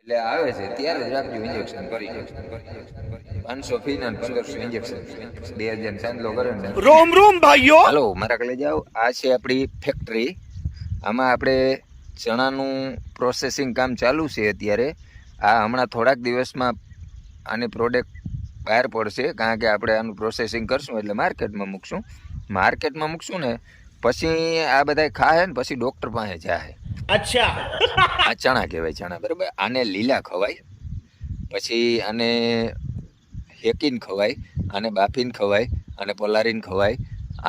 એટલે આવે છે ત્યારે જ રાખજો ઇન્જેક્શન કરી 500 ફી ને 1500 ઇન્જેક્શન 2000 સાંજલો કરે ને રોમ રોમ ભાઈઓ હાલો મારા લઈ જાઓ આ છે આપણી ફેક્ટરી આમાં આપણે ચણાનું પ્રોસેસિંગ કામ ચાલુ છે અત્યારે આ હમણાં થોડાક દિવસમાં આની પ્રોડક્ટ બહાર પડશે કારણ કે આપણે આનું પ્રોસેસિંગ કરશું એટલે માર્કેટમાં મૂકશું ને પછી આ બધા ખાય ને પછી ડૉક્ટર પાસે જાય અચ્છા આ ચણા કહેવાય ચણા બરાબર આને લીલા ખવાય પછી આને હેકીને ખવાય આને બાફીને ખવાય આને પલાળીને ખવાય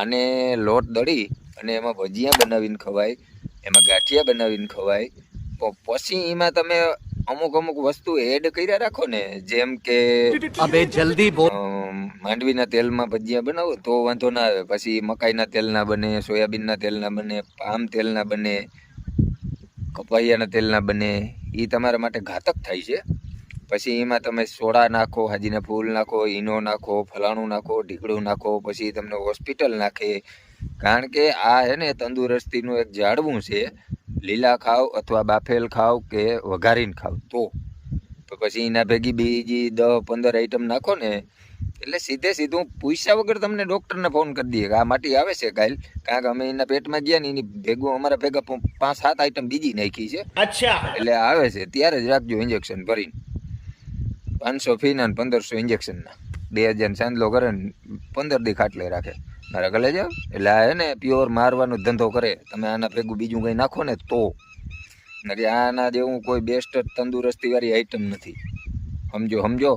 આને લોટ દળી અને એમાં ભજીયા બનાવીને ખવાય એમાં ગાંઠિયા બનાવીને ખવાય પછી એમાં તમે અમુક વસ્તુ એડ કર્યા રાખો ને જેમ કે અબે જલ્દી બોલ માંડવીના તેલમાં ભજીયા બનાવો તો વાંધો ના આવે પછી મકાઈના તેલના બને સોયાબીનના તેલના બને પામ તેલના બને કપાસિયાના તેલના બને એ તમારા માટે ઘાતક થાય છે પછી એમાં તમે સોડા નાખો હાજીના ફૂલ નાખો ઈનો નાખો ફલાણું નાખો ઢીકડું નાખો પછી તમને હોસ્પિટલ નાખે કારણ કે આ હે ને તંદુરસ્તીનું એક ઝાડવું છે લીલા ખાવ અથવા બાફેલ ખાવ કે વઘારીને ખાવ તો પછી એના ભેગી બીજી 10-15 આઈટમ નાખો ને એટલે સીધું પૂછ્યા વગર તમને ડૉક્ટરને ફોન કરી દઈએ કે આ માટી આવે છે કાલ કારણ કે અમે એના પેટમાં ગયા ને એની ભેગું અમારા ભેગા 5-7 આઈટમ બીજી નાખી છે અચ્છા એટલે આવે છે ત્યારે જ રાખજો ઇન્જેક્શન ભરીને 500 ફીના 1500 ઇન્જેક્શનના 2000 સાંજલો કરે ને 15 દી ખાટલે રાખે મારા ગલે જાવ એટલે આ હે ને પ્યોર મારવાનો ધંધો કરે તમે આના ભેગું બીજું કંઈ નાખો ને તો નથી આના જેવું કોઈ બેસ્ટ તંદુરસ્તીવાળી આઈટમ નથી સમજો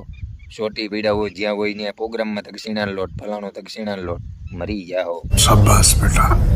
ચોટી પીડા હોય જ્યાં હોય ત્યાં પ્રોગ્રામમાં તક સીણાનો લોટ ફલાણો તક સીણાનો લોટ મરી જાઓ. શાબાશ બેટા.